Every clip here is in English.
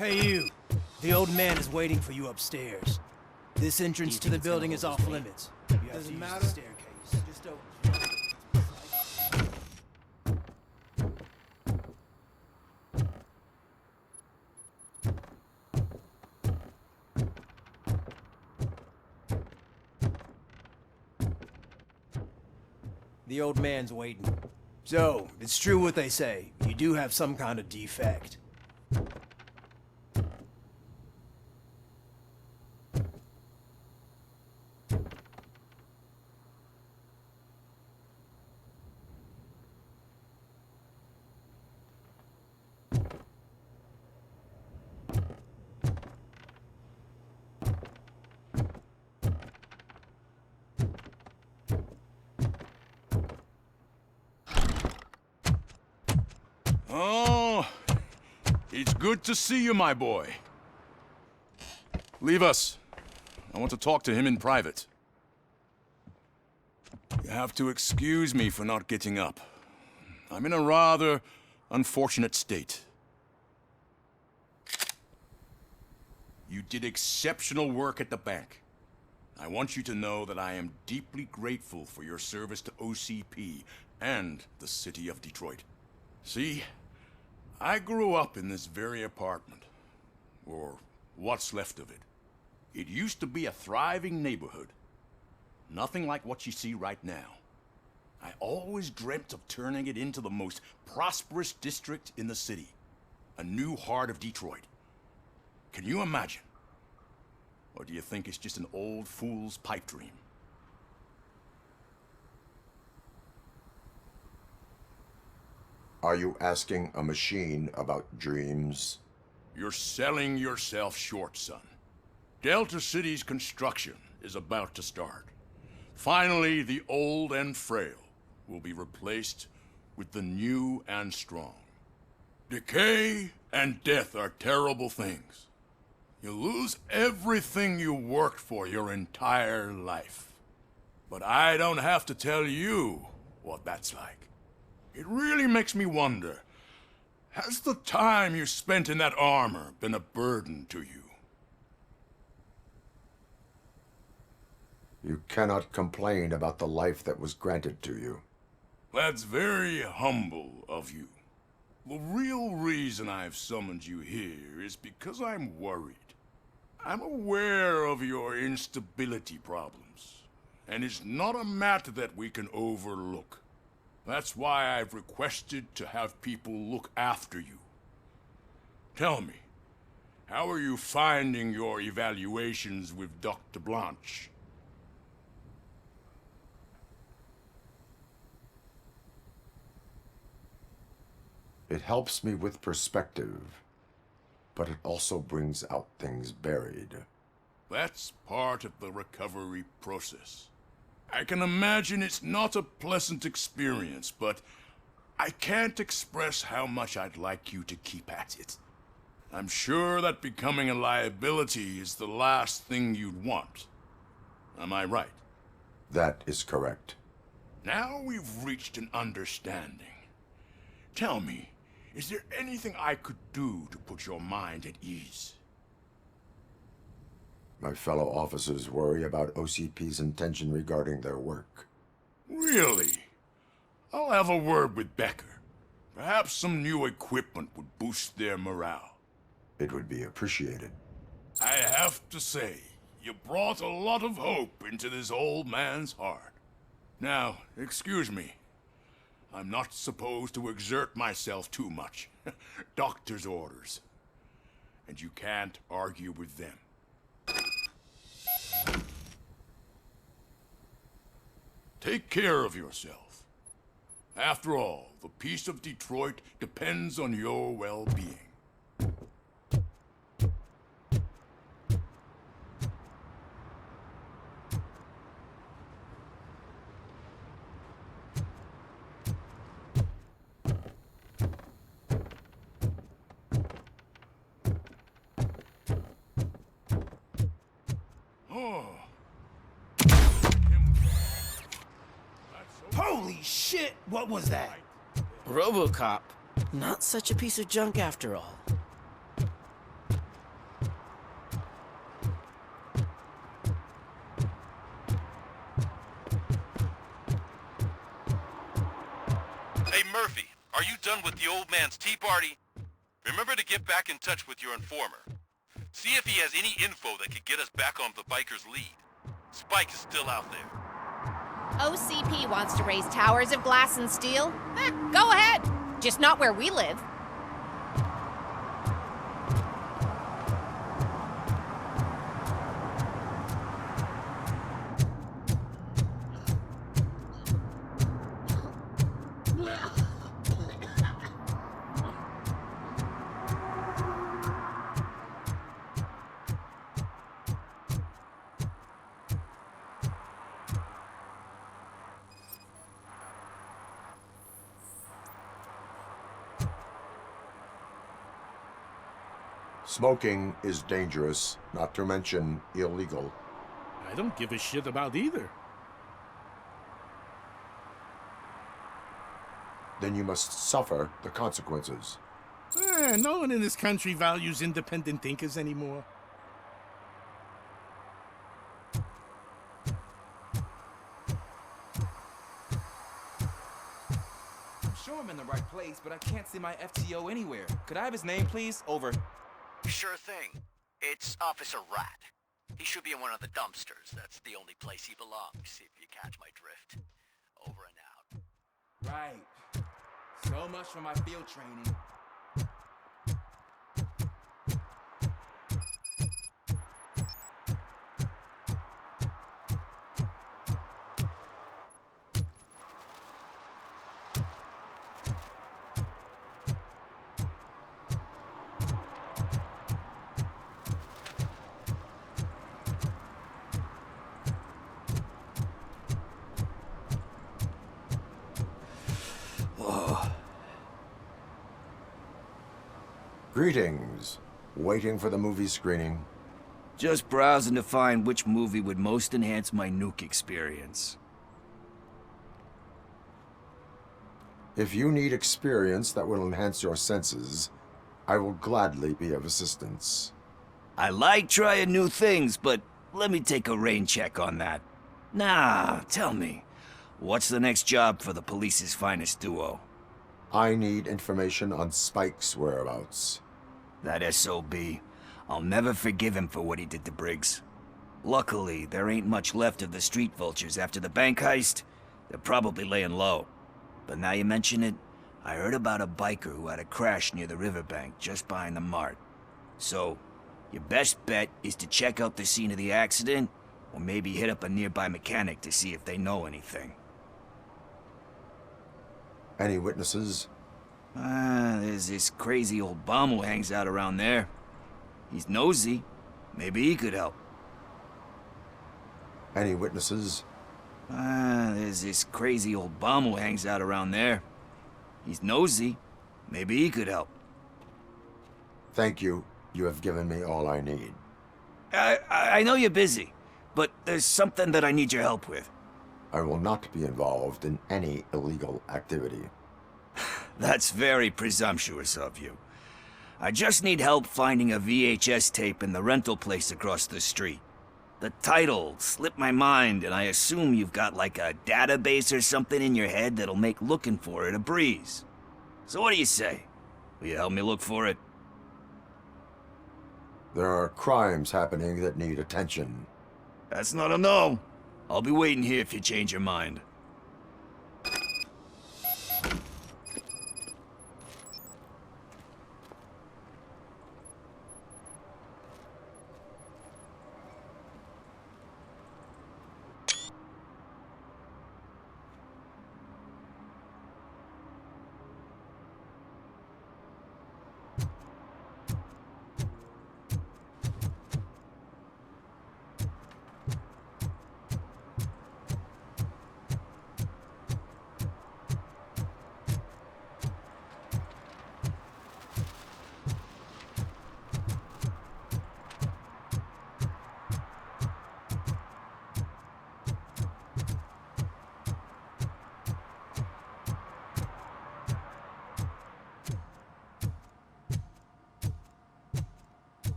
Hey you! The old man is waiting for you upstairs. This entrance to the building is off limits. You have to use the staircase. Just don't... The old man's waiting. So, it's true what they say. You do have some kind of defect. Oh, it's good to see you, my boy. Leave us. I want to talk to him in private. You have to excuse me for not getting up. I'm in a rather unfortunate state. You did exceptional work at the bank. I want you to know that I am deeply grateful for your service to OCP and the city of Detroit. See, I grew up in this very apartment, or what's left of it. It used to be a thriving neighborhood. Nothing like what you see right now. I always dreamt of turning it into the most prosperous district in the city. A new heart of Detroit. Can you imagine? Or do you think it's just an old fool's pipe dream? Are you asking a machine about dreams? You're selling yourself short, son. Delta City's construction is about to start. Finally, the old and frail will be replaced with the new and strong. Decay and death are terrible things. You lose everything you worked for your entire life. But I don't have to tell you what that's like. It really makes me wonder, has the time you spent in that armor been a burden to you? You cannot complain about the life that was granted to you. That's very humble of you. The real reason I've summoned you here is because I'm worried. I'm aware of your instability problems, and it's not a matter that we can overlook. That's why I've requested to have people look after you. Tell me, how are you finding your evaluations with Dr. Blanche? It helps me with perspective, but it also brings out things buried. That's part of the recovery process. I can imagine it's not a pleasant experience, but I can't express how much I'd like you to keep at it. I'm sure that becoming a liability is the last thing you'd want. Am I right? That is correct. Now we've reached an understanding. Tell me, is there anything I could do to put your mind at ease? My fellow officers worry about OCP's intention regarding their work. Really? I'll have a word with Becker. Perhaps some new equipment would boost their morale. It would be appreciated. I have to say, you brought a lot of hope into this old man's heart. Now, excuse me. I'm not supposed to exert myself too much. Doctor's orders. And you can't argue with them. Take care of yourself. After all, the peace of Detroit depends on your well-being. Holy shit! What was that? RoboCop. Not such a piece of junk after all. done with the old man's tea party, remember to get back in touch with your informer. See if he has any info that could get us back on the biker's lead. Spike is still out there. OCP wants to raise towers of glass and steel? Go ahead. Just not where we live. Smoking is dangerous, not to mention illegal. I don't give a shit about either. Then you must suffer the consequences. No one in this country values independent thinkers anymore. I'm sure I'm in the right place, but I can't see my FTO anywhere. Could I have his name, please? Over. Sure thing. It's Officer Rat. He should be in one of the dumpsters. That's the only place he belongs, if you catch my drift. Over and out. Right. So much for my field training. Greetings. Waiting for the movie screening. Just browsing to find which movie would most enhance my nuke experience. If you need experience that will enhance your senses, I will gladly be of assistance. I like trying new things, but let me take a rain check on that. Nah, tell me, what's the next job for the police's finest duo? I need information on Spike's whereabouts. That SOB. I'll never forgive him for what he did to Briggs. Luckily, there ain't much left of the street vultures after the bank heist. They're probably laying low. But now you mention it, I heard about a biker who had a crash near the riverbank just behind the mart. So, your best bet is to check out the scene of the accident, or maybe hit up a nearby mechanic to see if they know anything. Any witnesses? There's this crazy old bum who hangs out around there. He's nosy. Maybe he could help. Any witnesses? There's this crazy old bum who hangs out around there. He's nosy. Maybe he could help. Thank you. You have given me all I need. I know you're busy, but there's something that I need your help with. I will not be involved in any illegal activity. That's very presumptuous of you. I just need help finding a VHS tape in the rental place across the street. The title slipped my mind, and I assume you've got like a database or something in your head that'll make looking for it a breeze. So what do you say? Will you help me look for it? There are crimes happening that need attention. That's not a no. I'll be waiting here if you change your mind.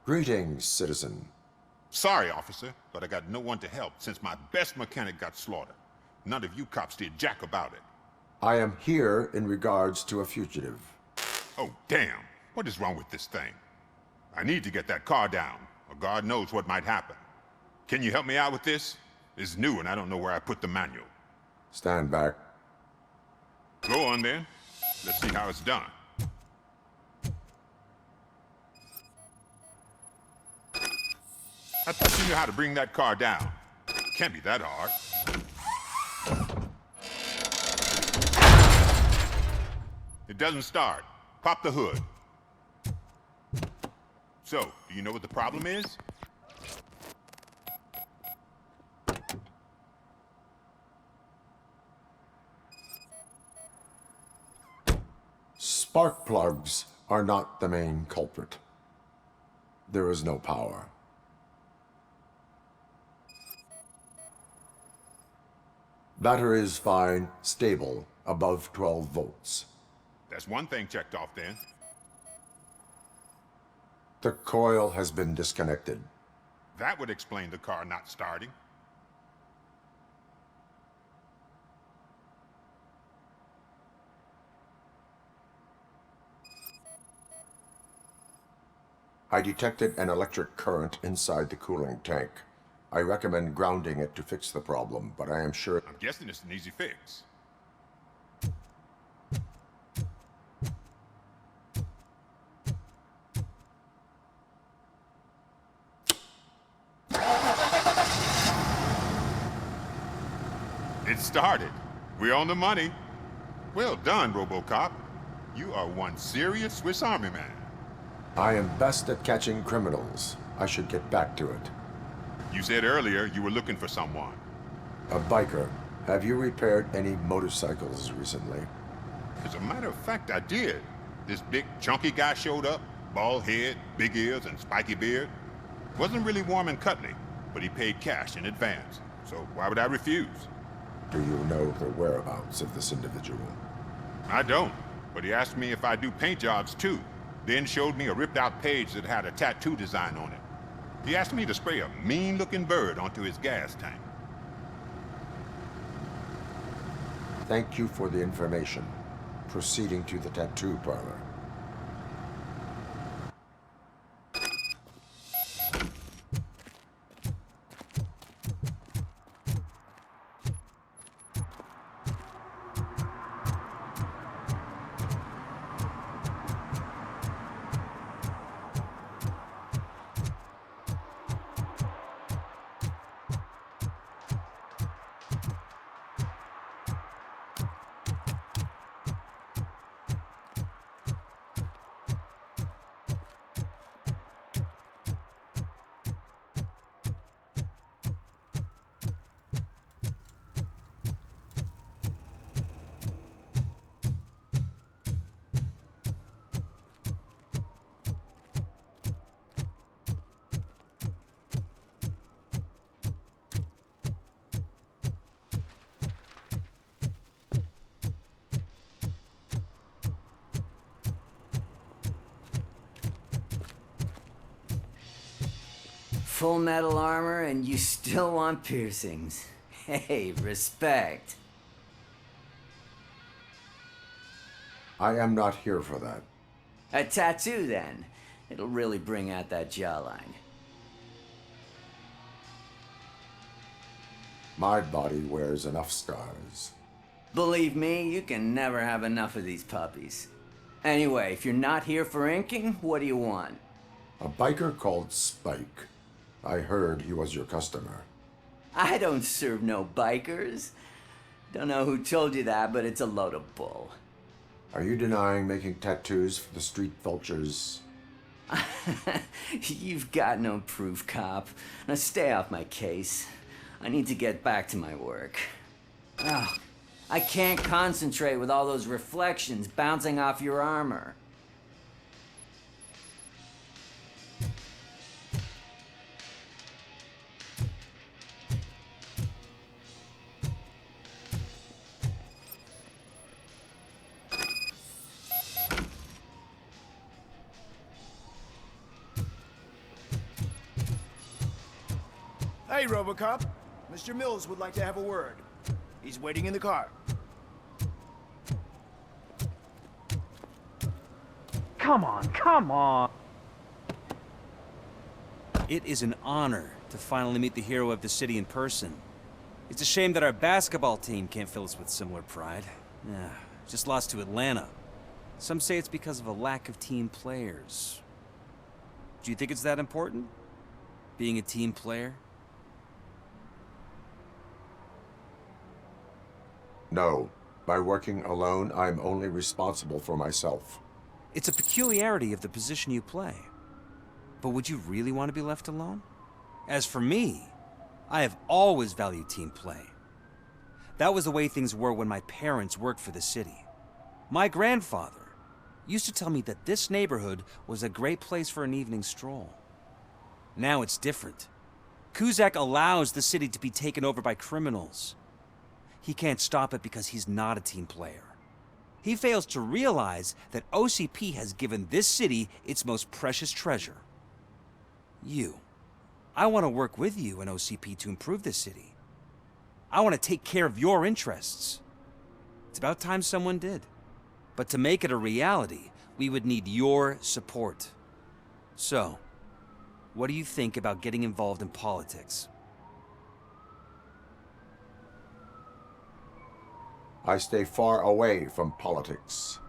Greetings, citizen. sorry, officer, but I got no one to help since my best mechanic got slaughtered. None of you cops did jack about it. I am here in regards to a fugitive. Oh, damn. What is wrong with this thing? I need to get that car down, or God knows what might happen. Can you help me out with this? It's new and I don't know where I put the manual. Stand back. Go on then. Let's see how it's done. I thought you knew how to bring that car down. Can't be that hard. It doesn't start. Pop the hood. So, do you know what the problem is? Spark plugs are not the main culprit. There is no power. Battery is fine, stable, above 12 volts. That's one thing checked off then. The coil has been disconnected. That would explain the car not starting. I detected an electric current inside the cooling tank. I recommend grounding it to fix the problem, but I am sure... I'm guessing it's an easy fix. It started. We're on the money. Well done, RoboCop. You are one serious Swiss Army man. I am best at catching criminals. I should get back to it. You said earlier you were looking for someone. A biker. Have you repaired any motorcycles recently? As a matter of fact, I did. This big, chunky guy showed up. Bald head, big ears, and spiky beard. Wasn't really warm and cuddly, but he paid cash in advance. So why would I refuse? Do you know the whereabouts of this individual? I don't, but he asked me if I do paint jobs too. Then showed me a ripped-out page that had a tattoo design on it. He asked me to spray a mean-looking bird onto his gas tank. Thank you for the information. Proceeding to the tattoo parlor. Full metal armor and you still want piercings. Hey, respect. I am not here for that. A tattoo, then. It'll really bring out that jawline. My body wears enough scars. Believe me, you can never have enough of these puppies. Anyway, if you're not here for inking, what do you want? A biker called Spike. I heard he was your customer. I don't serve no bikers. Don't know who told you that, but it's a load of bull. Are you denying making tattoos for the street vultures? You've got no proof, cop. Now stay off my case. I need to get back to my work. Oh, I can't concentrate with all those reflections bouncing off your armor. Hey, RoboCop. Mr. Mills would like to have a word. He's waiting in the car. Come on, come on! It is an honor to finally meet the hero of the city in person. It's a shame that our basketball team can't fill us with similar pride. Yeah, just lost to Atlanta. Some say it's because of a lack of team players. Do you think it's that important? Being a team player? No. By working alone, I'm only responsible for myself. It's a peculiarity of the position you play. But would you really want to be left alone? As for me, I have always valued team play. That was the way things were when my parents worked for the city. My grandfather used to tell me that this neighborhood was a great place for an evening stroll. Now it's different. Cusack allows the city to be taken over by criminals. He can't stop it because he's not a team player. He fails to realize that OCP has given this city its most precious treasure. You. I want to work with you and OCP to improve this city. I want to take care of your interests. It's about time someone did. But to make it a reality, we would need your support. So, what do you think about getting involved in politics? I stay far away from politics.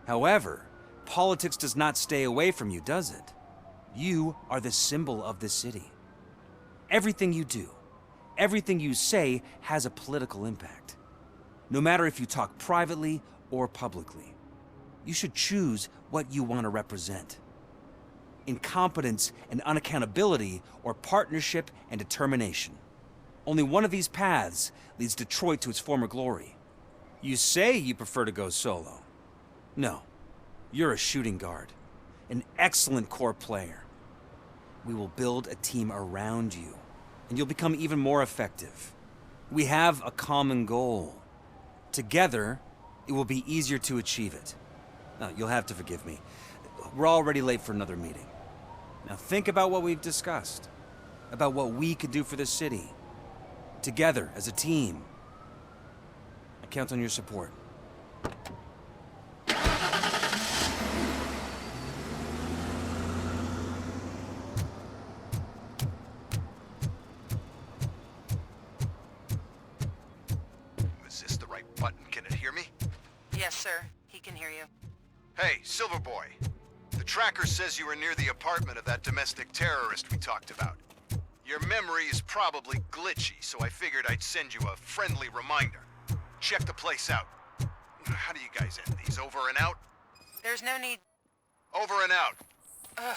However, politics does not stay away from you, does it? You are the symbol of the city. Everything you do, everything you say has a political impact. No matter if you talk privately or publicly, you should choose what you want to represent. Incompetence and unaccountability, or partnership and determination. Only one of these paths leads Detroit to its former glory. You say you prefer to go solo. No, you're a shooting guard, an excellent core player. We will build a team around you, and you'll become even more effective. We have a common goal. Together, it will be easier to achieve it. Now, you'll have to forgive me. We're already late for another meeting. Now think about what we've discussed, about what we could do for the city. Together, as a team. I count on your support. Is this the right button? Can it hear me? Yes, sir. He can hear you. Hey, Silverboy. The tracker says you were near the apartment of that domestic terrorist we talked about. Your memory is probably glitchy, so I figured I'd send you a friendly reminder. Check the place out. How do you guys end these? Over and out? There's no need. Over and out. Ugh.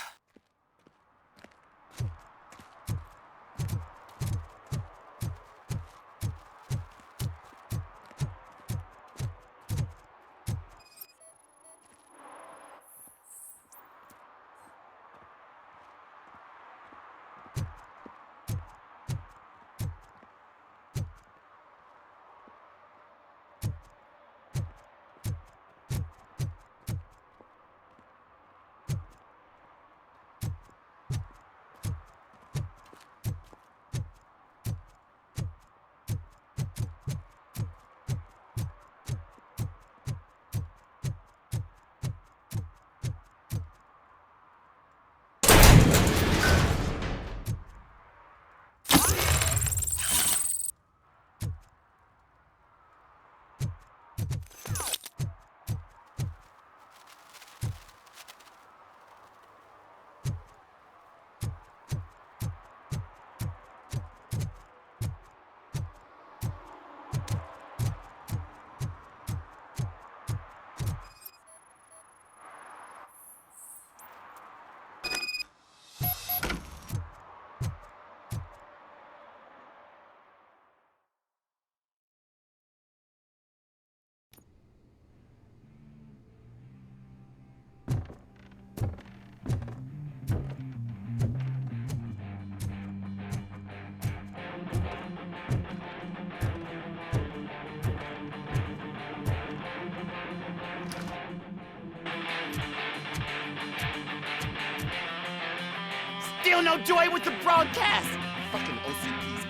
Still no joy with the broadcast! Fucking OCP's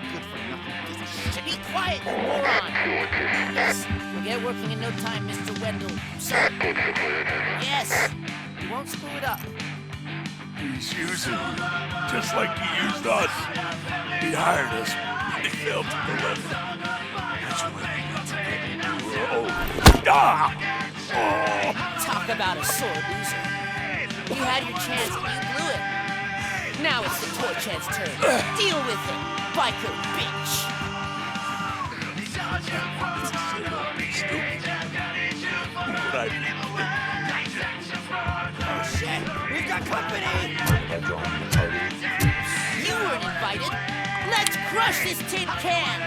quiet, you moron! Yes, we'll get working in no time, Mr. Wendell. Sir. Yes, you won't screw it up. He's using you, just like he used us. He hired us, he failed to deliver. That's why we need to get you. Talk about a sore loser. You had your chance and you blew it. Now it's the toy chance turn. Deal with it, biker bitch. Oh shit, we've got company! You weren't invited. Let's crush this tin can.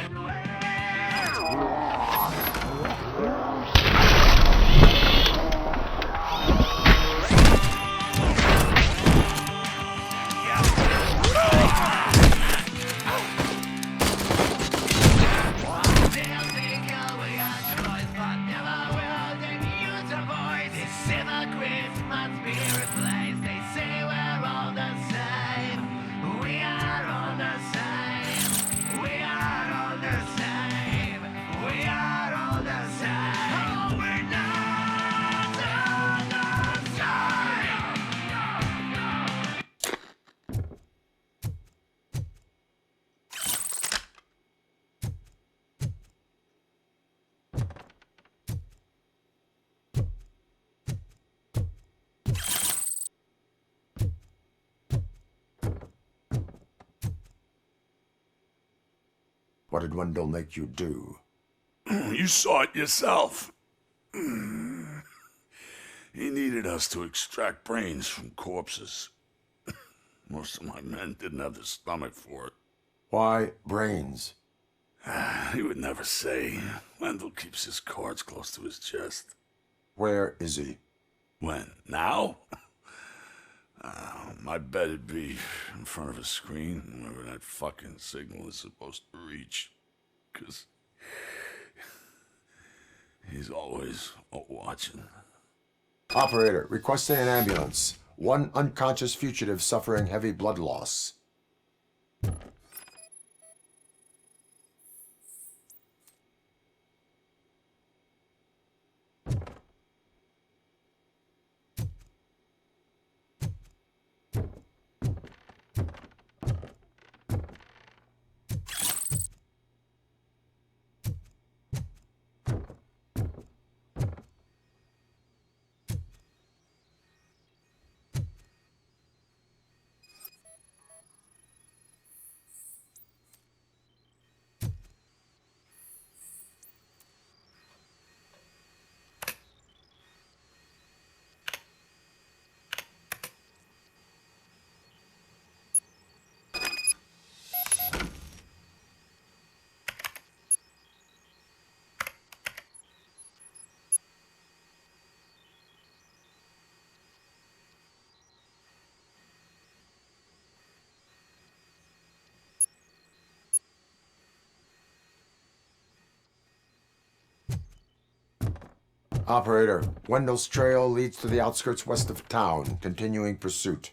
What did Wendell make you do? You saw it yourself. He needed us to extract brains from corpses. Most of my men didn't have the stomach for it. Why brains? He would never say. Wendell keeps his cards close to his chest. Where is he? When? Now? My bet it'd be in front of a screen, wherever that fucking signal is supposed to reach. 'Cause he's always watching. Operator, requesting an ambulance. One unconscious fugitive suffering heavy blood loss. Operator, Wendell's trail leads to the outskirts west of town. Continuing pursuit.